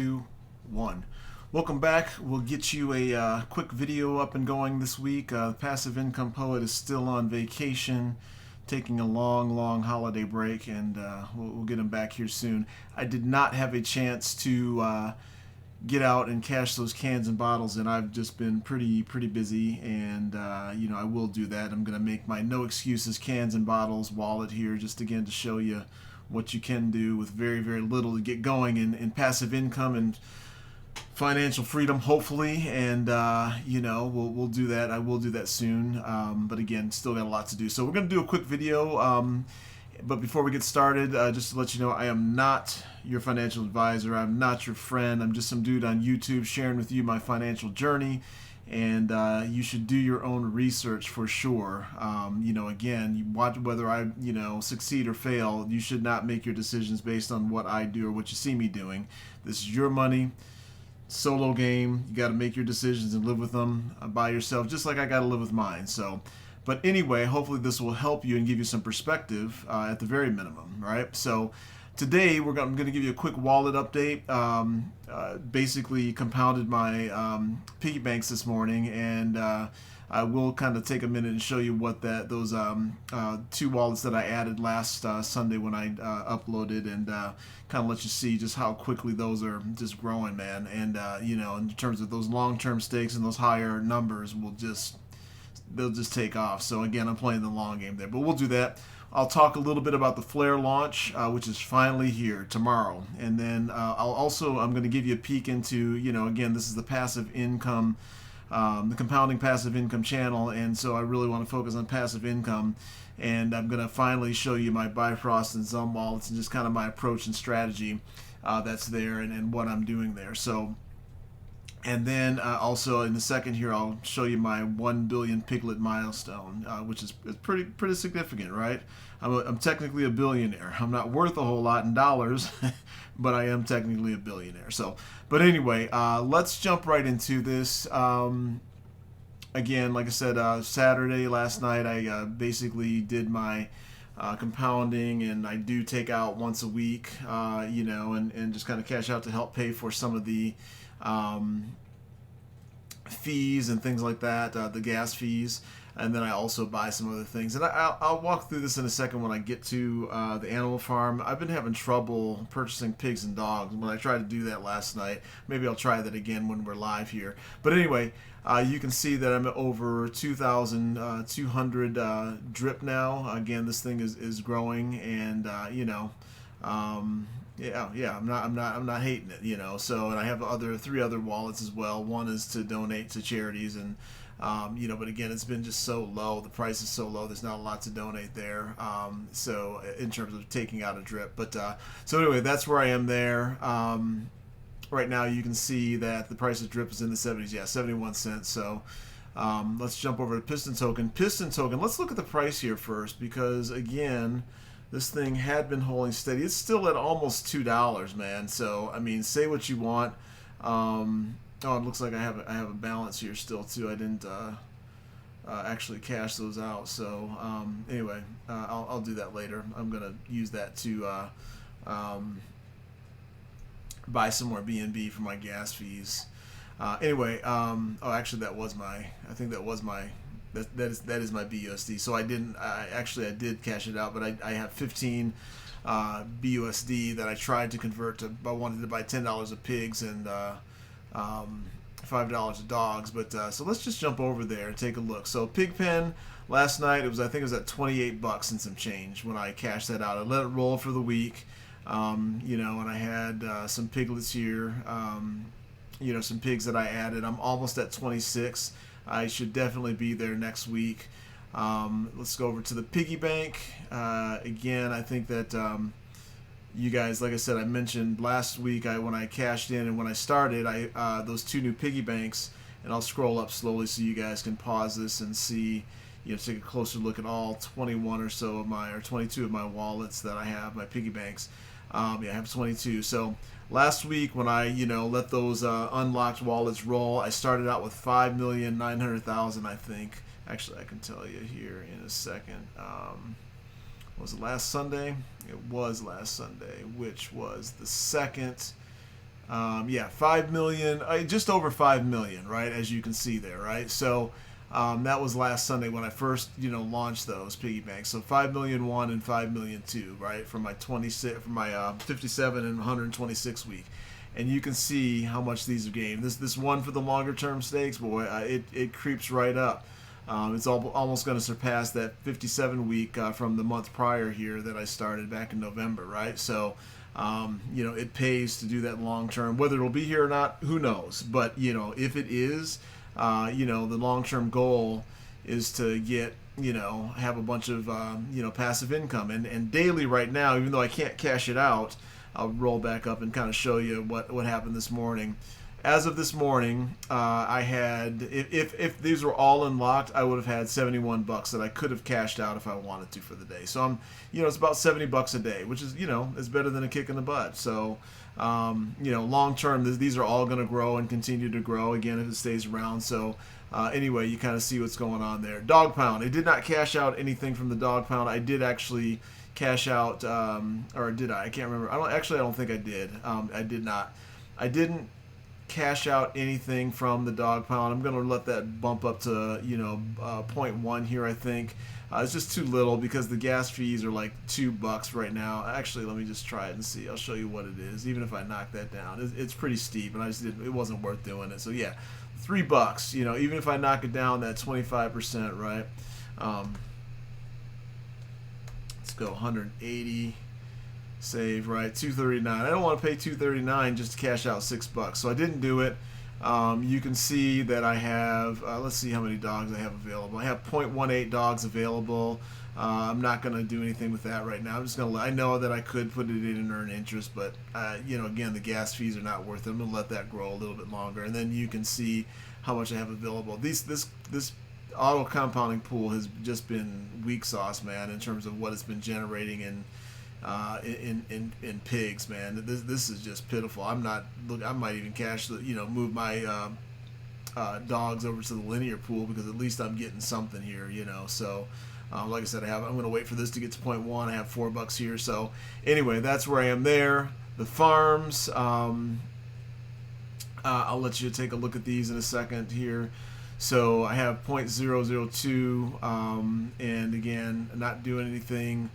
2, 1. Welcome back. We'll get you a quick video up and going this week. The Passive Income Poet is still on vacation, taking a long holiday break, and we'll get him back here soon. I did not have a chance to get out and cash those cans and bottles, and I've just been pretty busy, and I will do that. I'm going to make my no excuses cans and bottles wallet here, just again to show you what you can do with very little to get going in passive income and financial freedom, hopefully. And we'll do that. I will do that soon, but again, still got a lot to do, so we're going to do a quick video. But before we get started, just to let you know, I am not your financial advisor. I'm not your friend. I'm just some dude on YouTube sharing with you my financial journey, and you should do your own research for sure. Again, you watch whether I succeed or fail. You should not make your decisions based on what I do or what you see me doing. This is your money, solo game. You got to make your decisions and live with them by yourself, just like I got to live with mine. So. But anyway, hopefully this will help you and give you some perspective at the very minimum, right? So today I'm going to give you a quick wallet update. Basically compounded my piggy banks this morning, and I will kind of take a minute and show you what those two wallets that I added last Sunday when I uploaded, and kind of let you see just how quickly those are just growing, man. And in terms of those long-term stakes and those higher numbers, they'll just take off. So again, I'm playing the long game there, but we'll do that. I'll talk a little bit about the Flare launch, which is finally here tomorrow, and then I'm going to give you a peek into, again, this is the passive income, the compounding passive income channel, and so I really want to focus on passive income, and I'm going to finally show you my Bifrost and XUMM wallets and just kind of my approach and strategy that's there, and what I'm doing there. So. And then also in a second here, I'll show you my 1 billion piglet milestone, which is pretty significant, right? I'm technically a billionaire. I'm not worth a whole lot in dollars, but I am technically a billionaire. So, but anyway, let's jump right into this. Again, like I said, Saturday last night, I basically did my compounding, and I do take out once a week, and just kind of cash out to help pay for some of the fees and things like that, the gas fees, and then I also buy some other things. And I'll walk through this in a second when I get to the animal farm. I've been having trouble purchasing pigs and dogs when I tried to do that last night. Maybe I'll try that again when we're live here. But anyway, you can see that I'm at over 2,200 drip now. Again, this thing is growing, and yeah, I'm not hating it, So, and I have three other wallets as well. One is to donate to charities, and but again, it's been just so low. The price is so low. There's not a lot to donate there. So in terms of taking out a drip, but so anyway, that's where I am there. Right now, you can see that the price of drip is in the 70s. Yeah, 71 cents. So. Let's jump over to Piston Token. Let's look at the price here first, because again, this thing had been holding steady. It's still at almost $2, man. So I mean, say what you want. Oh, it looks like I have a balance here still too. I didn't actually cash those out. So anyway, I'll do that later. I'm gonna use that to buy some more BNB for my gas fees. Anyway, actually that is my BUSD. So I did cash it out, but I have 15 BUSD that I tried to convert to. I wanted to buy $10 of pigs and $5 of dogs. But so let's just jump over there and take a look. So Pigpen last night, I think it was at 28 bucks and some change when I cashed that out. I let it roll for the week, and I had some piglets here. Some pigs that I added. I'm almost at 26. I should definitely be there next week. Let's go over to the piggy bank. Again, I think that you guys, like I said, I mentioned last week when I cashed in and when I started, those two new piggy banks, and I'll scroll up slowly so you guys can pause this and see, take a closer look at all 21 or 22 of my wallets that I have, my piggy banks. I have 22. So last week when I, let those unlocked wallets roll, I started out with 5,900,000, I think. Actually, I can tell you here in a second. Was it last Sunday? It was last Sunday, which was the 2nd Yeah, 5 million, just over 5 million, right? As you can see there, right? So that was last Sunday when I first, launched those piggy banks. So 5 million one and 5 million two, right? From my 57 and 126 week. And you can see how much these are gained. This one for the longer term stakes, boy, it creeps right up. It's almost going to surpass that 57 week from the month prior here that I started back in November, right? So, it pays to do that long term. Whether it'll be here or not, who knows? But, if it is, the long term goal is to get, have a bunch of, passive income. And daily right now, even though I can't cash it out, I'll roll back up and kind of show you what happened this morning. As of this morning, I had, if these were all unlocked, I would have had $71 that I could have cashed out if I wanted to for the day. So it's about $70 a day, which is, is better than a kick in the butt. So, long term, these are all going to grow and continue to grow again if it stays around. So, anyway, you kind of see what's going on there. Dog pound. I did not cash out anything from the dog pound. I did actually cash out, or did I? I can't remember. I don't think I did. I did not. I didn't cash out anything from the dog pound. I'm going to let that bump up to 0.1 here. I think it's just too little because the gas fees are like $2 right now. Actually, let me just try it and see. I'll show you what it is. Even if I knock that down, it's pretty steep, and I just didn't. It wasn't worth doing it. So yeah, $3. Even if I knock it down, that 25%, right? Let's go 180. Save, right? $239. I don't want to pay $239 just to cash out $6, so I didn't do it. You can see that I have, let's see how many dogs I have available. I have 0.18 dogs available. I'm not going to do anything with that right now. I'm just going to I know that I could put it in and earn interest, but again, the gas fees are not worth it. I'm going to let that grow a little bit longer, and then you can see how much I have available. This auto compounding pool has just been weak sauce, man, in terms of what it's been generating in pigs, man. This is just pitiful. I might even move my dogs over to the linear pool because at least I'm getting something here, So, like I said, I'm going to wait for this to get to 0.1. I have $4 here. So, anyway, that's where I am there. The farms. I'll let you take a look at these in a second here. So I have 0.002, and again, not doing anything.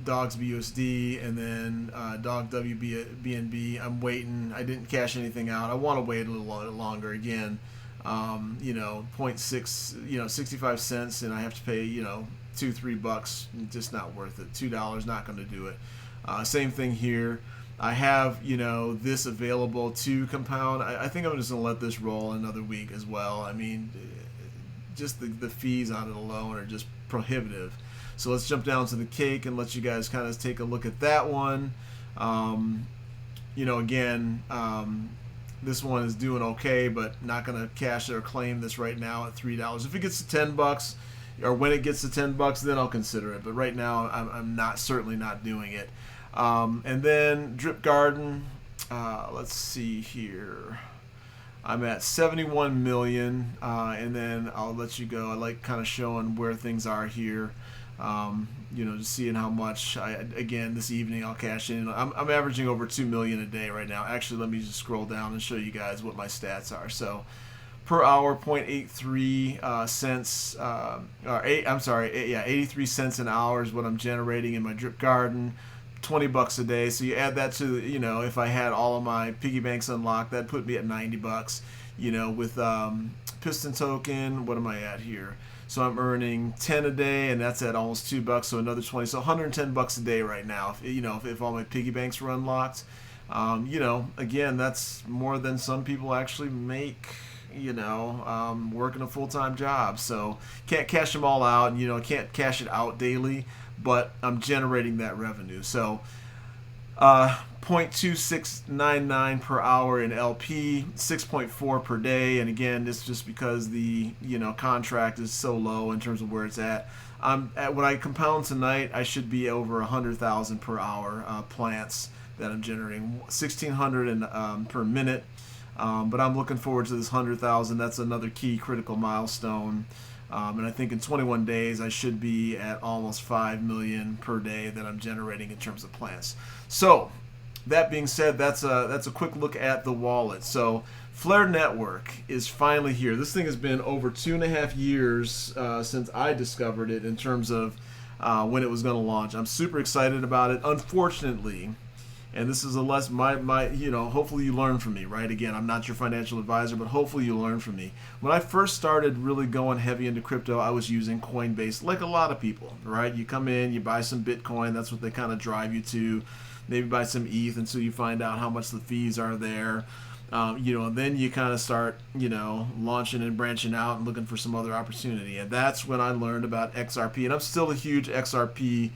Dogs BUSD, and then dog WBNB. I'm waiting. I didn't cash anything out. I want to wait a little longer. Again, 0.6, 65 cents, and I have to pay, $2-3. Just not worth it. $2 not going to do it. Same thing here. I have, this available to compound. I think I'm just going to let this roll another week as well. I mean, just the fees on it alone are just prohibitive. So let's jump down to the cake and let you guys kind of take a look at that one. Again, this one is doing okay, but not going to cash or claim this right now at $3. If it gets to $10, or when it gets to $10, then I'll consider it. But right now, I'm certainly not doing it. And then Drip Garden. Let's see here. I'm at 71 million, and then I'll let you go. I like kind of showing where things are here. Just seeing how much again this evening I'll cash in. I'm averaging over 2 million a day right now. Actually, let me just scroll down and show you guys what my stats are. So per hour, 0.83 cents, 83 cents an hour is what I'm generating in my Drip Garden. $20 a day. So you add that to, if I had all of my piggy banks unlocked, that'd put me at $90. With piston token, what am I at here? So I'm earning 10 a day, and that's at almost $2, so another 20. So $110 a day right now. If all my piggy banks were unlocked, again, that's more than some people actually make. Working a full-time job. So can't cash them all out, and can't cash it out daily, but I'm generating that revenue. So 0.2699 per hour in LP, 6.4 per day, and again, it's just because the contract is so low in terms of where it's at. When I compound tonight, I should be over 100,000 per hour plants that I'm generating, 1,600 per minute. But I'm looking forward to this 100,000. That's another key critical milestone. And I think in 21 days, I should be at almost 5 million per day that I'm generating in terms of plants. So that being said, that's a quick look at the wallet. So Flare Network is finally here. This thing has been over 2.5 years since I discovered it in terms of when it was going to launch. I'm super excited about it. Unfortunately, and this is a less my hopefully you learn from me, right? Again, I'm not your financial advisor, but hopefully you learn from me. When I first started really going heavy into crypto, I was using Coinbase like a lot of people, right? You come in, you buy some Bitcoin, that's what they kind of drive you to. Maybe buy some ETH until you find out how much the fees are there. And then you kind of start, launching and branching out and looking for some other opportunity. And that's when I learned about XRP. And I'm still a huge XRP,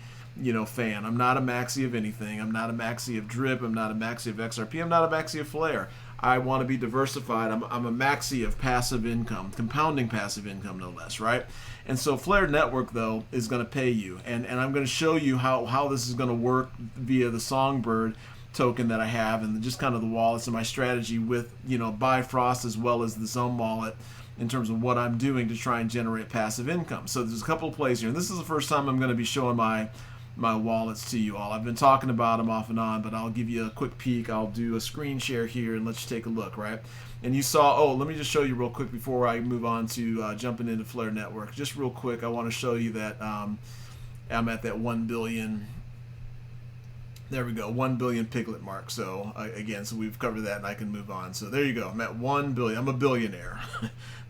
fan. I'm not a maxi of anything. I'm not a maxi of Drip. I'm not a maxi of XRP. I'm not a maxi of Flare. I want to be diversified. I'm a maxi of passive income, compounding passive income, no less, right? And so Flare Network, though, is going to pay you. And I'm going to show you how this is going to work via the Songbird token that I have and just kind of the wallets and my strategy with, Bifrost as well as the XUMM wallet in terms of what I'm doing to try and generate passive income. So there's a couple of plays here. And this is the first time I'm going to be showing my wallets to you all. I've been talking about them off and on, but I'll give you a quick peek. I'll do a screen share here and let you take a look, right? And you saw, let me just show you real quick before I move on to jumping into Flare Network. Just real quick, I want to show you that I'm at that 1 billion. There we go, 1 billion piglet mark. So again, so we've covered that and I can move on. So there you go, I'm at 1 billion. I'm a billionaire,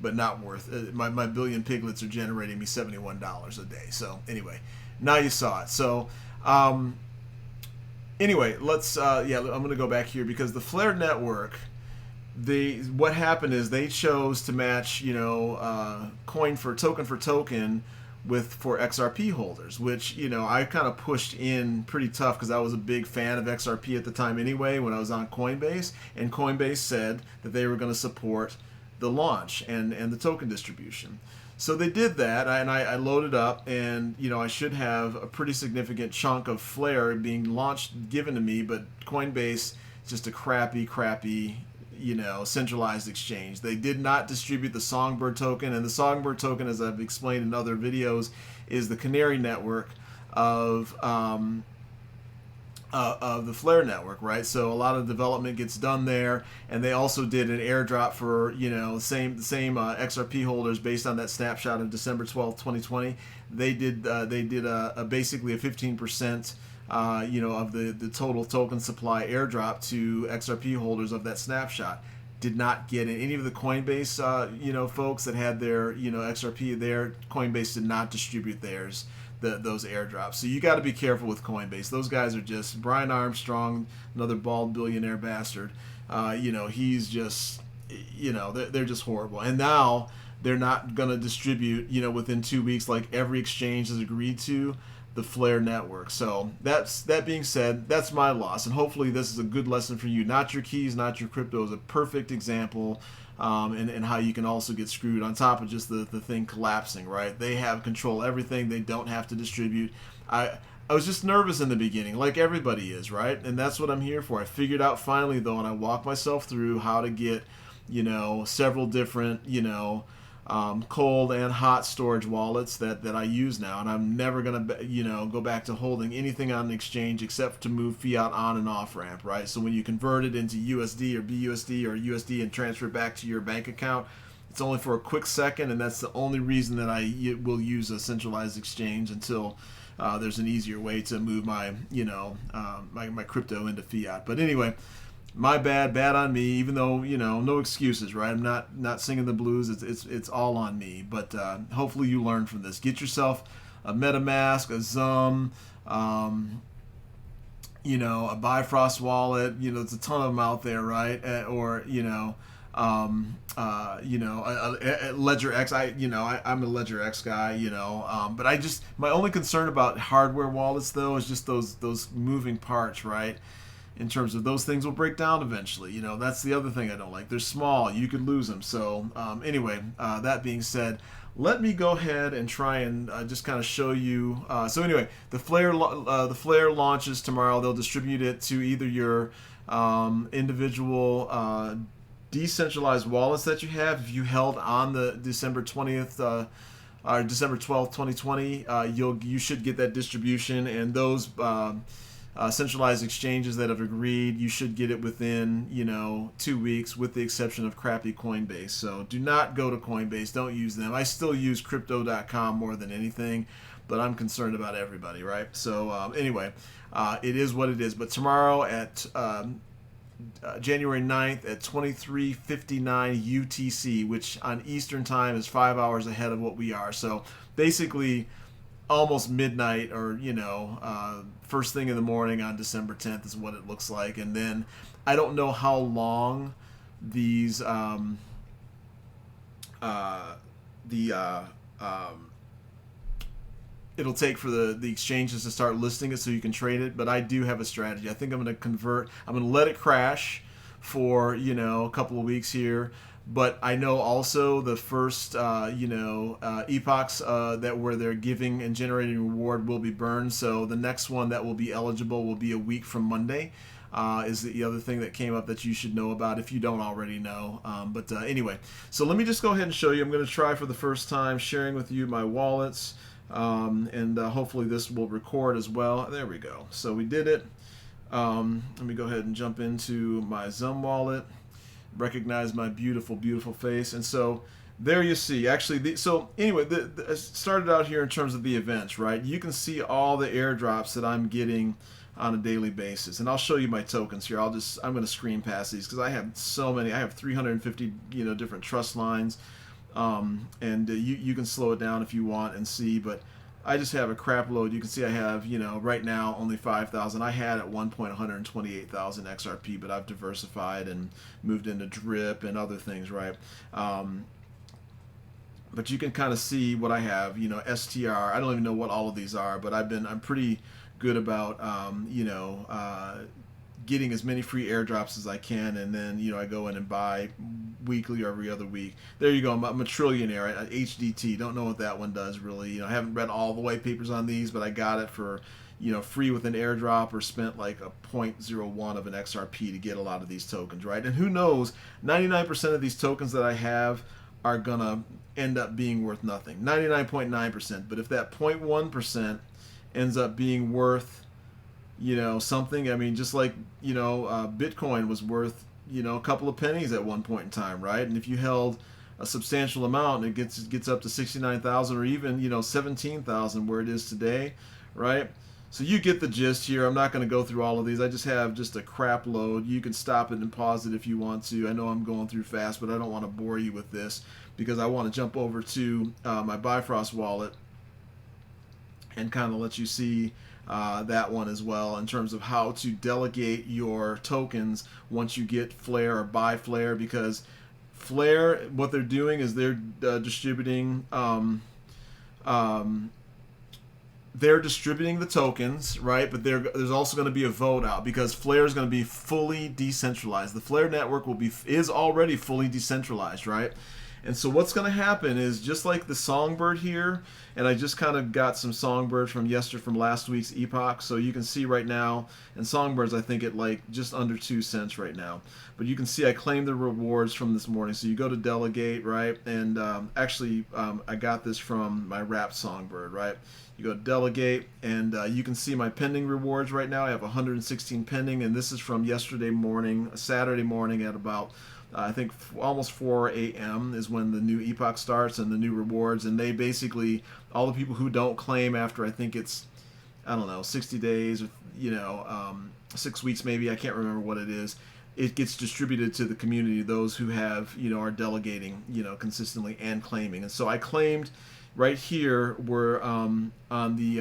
but not worth my billion piglets are generating me $71 a day. So anyway, now you saw it. So anyway, let's I'm gonna go back here because the Flare Network, what happened is they chose to match token for token for XRP holders, which I kind of pushed in pretty tough because I was a big fan of XRP at the time anyway when I was on Coinbase, and Coinbase said that they were going to support the launch and the token distribution. So they did that, and I loaded up, and I should have a pretty significant chunk of Flare being launched given to me, but Coinbase is just a crappy centralized exchange. They did not distribute the Songbird token, and the Songbird token, as I've explained in other videos, is the canary network of the Flare network, right? So a lot of development gets done there, and they also did an airdrop for the same XRP holders based on that snapshot of December 12th, 2020. They did basically a 15%. Of the total token supply airdrop to XRP holders of that snapshot. Did not get it. Any of the Coinbase, folks that had their, XRP there, Coinbase did not distribute those airdrops. So you got to be careful with Coinbase. Those guys are just, Brian Armstrong, another bald billionaire bastard. He's just, they're just horrible. And now they're not going to distribute, within 2 weeks like every exchange has agreed to, the Flare network. So that being said, that's my loss, and hopefully this is a good lesson for you. Not your keys, not your crypto is a perfect example, and how you can also get screwed on top of just the thing collapsing, right? They have control everything. They don't have to distribute. I was just nervous in the beginning, like everybody is, right? And that's what I'm here for. I figured out finally though, and I walked myself through how to get several different cold and hot storage wallets that I use now, and I'm never gonna go back to holding anything on an exchange except to move fiat on and off ramp, right? So when you convert it into USD or BUSD or USD and transfer it back to your bank account, it's only for a quick second, and that's the only reason that I will use a centralized exchange until there's an easier way to move my my crypto into fiat. But anyway, my bad on me, even though no excuses, right? I'm not singing the blues. It's all on me. But hopefully you learn from this. Get yourself a MetaMask, a XUMM, a Bifrost wallet. There's a ton of them out there, right? Or a Ledger X. I'm a Ledger X guy, but my only concern about hardware wallets though is just those moving parts, right? In terms of those things will break down eventually. That's the other thing I don't like. They're small. You could lose them. So anyway, that being said, let me go ahead and try and just kind of show you. So anyway, the Flare launches tomorrow. They'll distribute it to either your individual decentralized wallets that you have. If you held on the December 20th or December 12th, 2020, you should get that distribution, and those centralized exchanges that have agreed. You should get it within 2 weeks, with the exception of crappy Coinbase. So do not go to Coinbase. Don't use them. I still use crypto.com more than anything, but I'm concerned about everybody, right? So anyway, it is what it is. But tomorrow at January 9th at 23:59 UTC, which on Eastern time is 5 hours ahead of what we are. So basically almost midnight, or first thing in the morning on December 10th is what it looks like. And then I don't know how long these it'll take for the exchanges to start listing it so you can trade it, but I do have a strategy. I think I'm going to convert. I'm going to let it crash for a couple of weeks here, but I know also the first epochs that where they're giving and generating reward will be burned. So the next one that will be eligible will be a week from Monday. Is the other thing that came up that you should know about if you don't already know. But anyway, so let me just go ahead and show you. I'm going to try for the first time sharing with you my wallets. And hopefully this will record as well. There we go. So we did it. Let me go ahead and jump into my XUMM wallet. Recognize my beautiful, beautiful face. And so there you see. Actually, so anyway, I started out here in terms of the events, right? You can see all the airdrops that I'm getting on a daily basis. And I'll show you my tokens here. I'm going to screen pass these because I have so many. I have 350 different trust lines. And you can slow it down if you want and see, but I just have a crap load. You can see I have, right now only 5,000. I had at one point 128,000 XRP, but I've diversified and moved into drip and other things, right? But you can kind of see what I have, STR. I don't even know what all of these are, but I'm pretty good about, getting as many free airdrops as I can, and then I go in and buy weekly or every other week. There you go. I'm a trillionaire at HDT. Don't know what that one does really. I haven't read all the white papers on these, but I got it for free with an airdrop, or spent like a 0.01 of an XRP to get a lot of these tokens, right? And who knows, 99% of these tokens that I have are gonna end up being worth nothing. 99.9%. But if that 0.1% ends up being worth something, I mean, just like Bitcoin was worth a couple of pennies at one point in time, right? And if you held a substantial amount and it gets up to 69,000 or even 17,000 where it is today, right? So you get the gist here. I'm not going to go through all of these. I just have just a crap load. You can stop it and pause it if you want to. I know I'm going through fast, but I don't want to bore you with this because I want to jump over to my Bifrost wallet and kind of let you see that one as well, in terms of how to delegate your tokens once you get Flare or buy Flare. Because Flare, what they're doing is they're distributing the tokens, right? But there's also going to be a vote out, because Flare is going to be fully decentralized. The Flare network is already fully decentralized, right? And so what's going to happen is, just like the Songbird here, and I just kind of got some Songbird from last week's epoch, so you can see right now, and Songbirds I think at like just under 2 cents right now. But you can see I claimed the rewards from this morning. So you go to delegate, right? And I got this from my wrapped Songbird, right? You go to delegate, and you can see my pending rewards right now. I have 116 pending, and this is from yesterday morning, Saturday morning at about I think almost 4 a.m. is when the new epoch starts and the new rewards. And they basically, all the people who don't claim after, I think it's, I don't know, 60 days or 6 weeks maybe, I can't remember what it is, it gets distributed to the community, those who have are delegating consistently and claiming. And so I claimed right here, where on the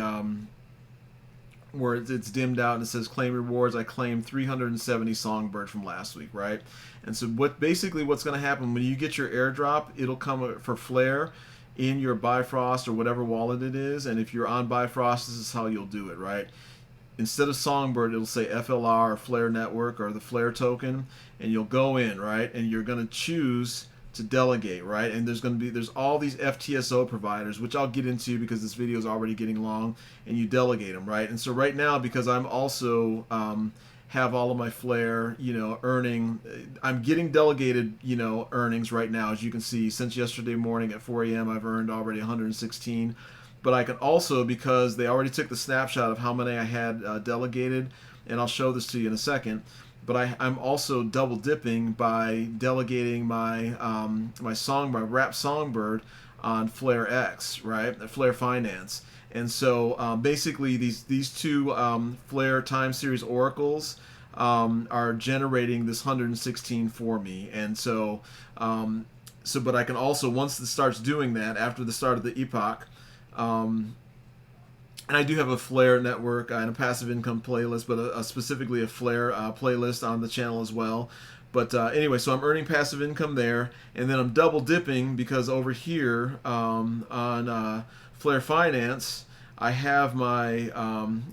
where it's dimmed out and it says claim rewards, I claimed 370 Songbird from last week, right? And so what's going to happen when you get your airdrop, it'll come for Flare in your Bifrost or whatever wallet it is. And if you're on Bifrost, this is how you'll do it, right? Instead of Songbird, it'll say FLR or Flare Network or the Flare token, and you'll go in, right? And you're going to choose to delegate, right? And there's all these FTSO providers, which I'll get into because this video is already getting long, and you delegate them, right? And so right now, because I'm also have all of my Flare, earning, I'm getting delegated, earnings right now. As you can see, since yesterday morning at 4 a.m., I've earned already 116. but I can also, because they already took the snapshot of how many I had delegated, and I'll show this to you in a second, but I'm also double dipping by delegating my my wrap songbird on Flare X, right? Flare Finance. And so basically these two Flare time series oracles are generating this 116 for me. And so but I can also, once it starts doing that, after the start of the epoch, and I do have a Flare network and a passive income playlist, but specifically a Flare playlist on the channel as well. But anyway, so I'm earning passive income there, and then I'm double dipping because over here on Flare Finance, I have my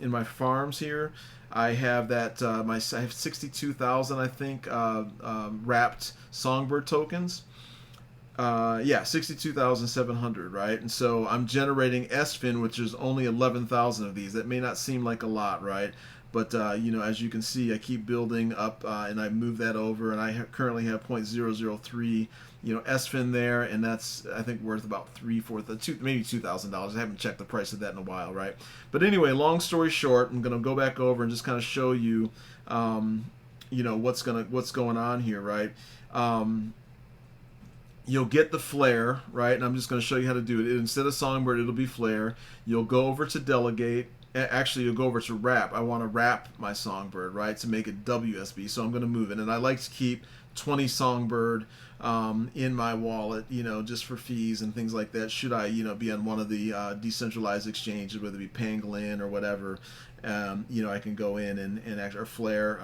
in my farms here, I have that I have 62,000, I think, wrapped songbird tokens. Yeah, 62,700, right? And so I'm generating SFIN, which is only 11,000 of these. That may not seem like a lot, right? But you know, as you can see, I keep building up, and I move that over, and I currently have 0.003, you know, SFIN there, and that's, I think, worth about maybe $2,000. I haven't checked the price of that in a while, right? But anyway, long story short, I'm gonna go back over and just kind of show you, you know, what's going on here, right? You'll get the Flare, right? And I'm just going to show you how to do it. Instead of Songbird, it'll be Flare. You'll go over to Delegate. Actually, you'll go over to Wrap. I want to wrap my Songbird, right, to make it WSB. So I'm going to move it. And I like to keep 20 Songbird in my wallet, you know, just for fees and things like that. Should I, you know, be on one of the decentralized exchanges, whether it be Pangolin or whatever, you know, I can go in and actually, or Flare,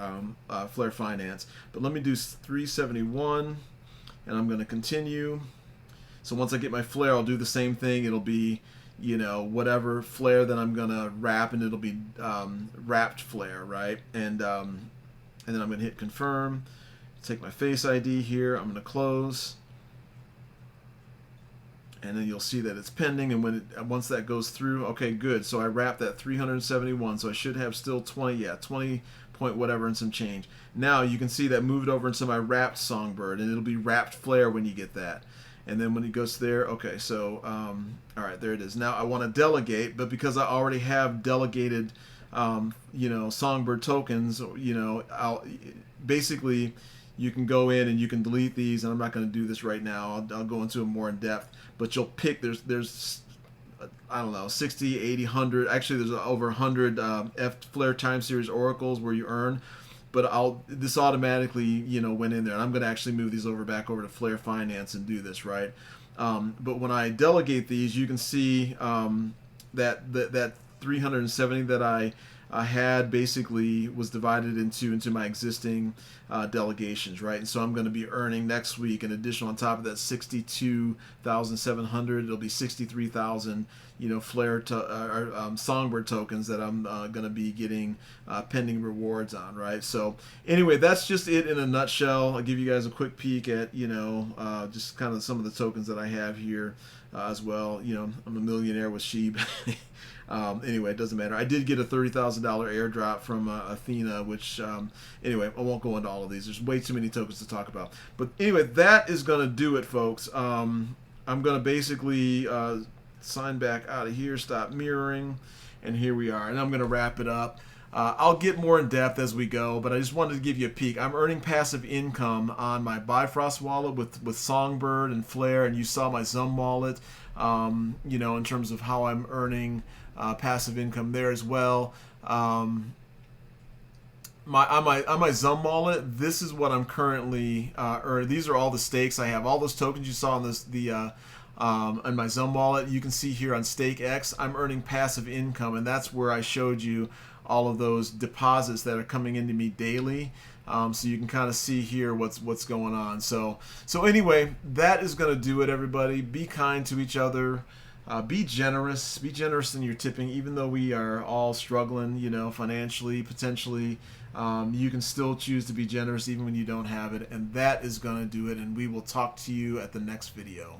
Flare Finance. But let me do 371. And I'm going to continue. So once I get my Flare, I'll do the same thing. It'll be, you know, whatever Flare that I'm going to wrap, and it'll be wrapped Flare, right? And then I'm going to hit confirm. Take my Face ID here. I'm going to close. And then you'll see that it's pending. And when once that goes through, okay, good. So I wrapped that 371. So I should have still 20, yeah, 20 point whatever and some change. Now you can see that moved over into my wrapped songbird, and it'll be wrapped Flare when you get that. And then when it goes there, okay, so all right, there it is. Now I want to delegate, but because I already have delegated, you know, songbird tokens, you know, basically you can go in and you can delete these, and I'm not going to do this right now. I'll go into it more in depth, but you'll pick, there's I don't know, 60, 80, 100. Actually, there's over 100 Flare time series oracles where you earn. But this automatically, you know, went in there, and I'm going to actually move these back over to Flare Finance and do this, right? But when I delegate these, you can see that 370 that I had basically was divided into my existing delegations, right? And so I'm going to be earning next week an additional, on top of that 62,700, it'll be 63,000, you know, Flare songbird tokens that I'm going to be getting pending rewards on, right? So anyway, that's just it in a nutshell. I'll give you guys a quick peek at, you know, just kind of some of the tokens that I have here as well. You know, I'm a millionaire with sheep. Anyway, it doesn't matter. I did get a $30,000 airdrop from Athena, which, anyway, I won't go into all of these. There's way too many tokens to talk about. But anyway, that is going to do it, folks. I'm going to basically sign back out of here, stop mirroring, and here we are. And I'm going to wrap it up. I'll get more in depth as we go, but I just wanted to give you a peek. I'm earning passive income on my Bifrost wallet with Songbird and Flare, and you saw my XUMM wallet, you know, in terms of how I'm earning passive income there as well. On my XUMM wallet, this is what I'm currently earning. These are all the stakes I have. All those tokens you saw on on my XUMM wallet, you can see here on Stake X, I'm earning passive income, and that's where I showed you all of those deposits that are coming into me daily. So you can kind of see here what's going on. So anyway, that is going to do it, everybody. Be kind to each other. Be generous. Be generous in your tipping, even though we are all struggling, you know, financially, potentially. You can still choose to be generous even when you don't have it. And that is going to do it. And we will talk to you at the next video.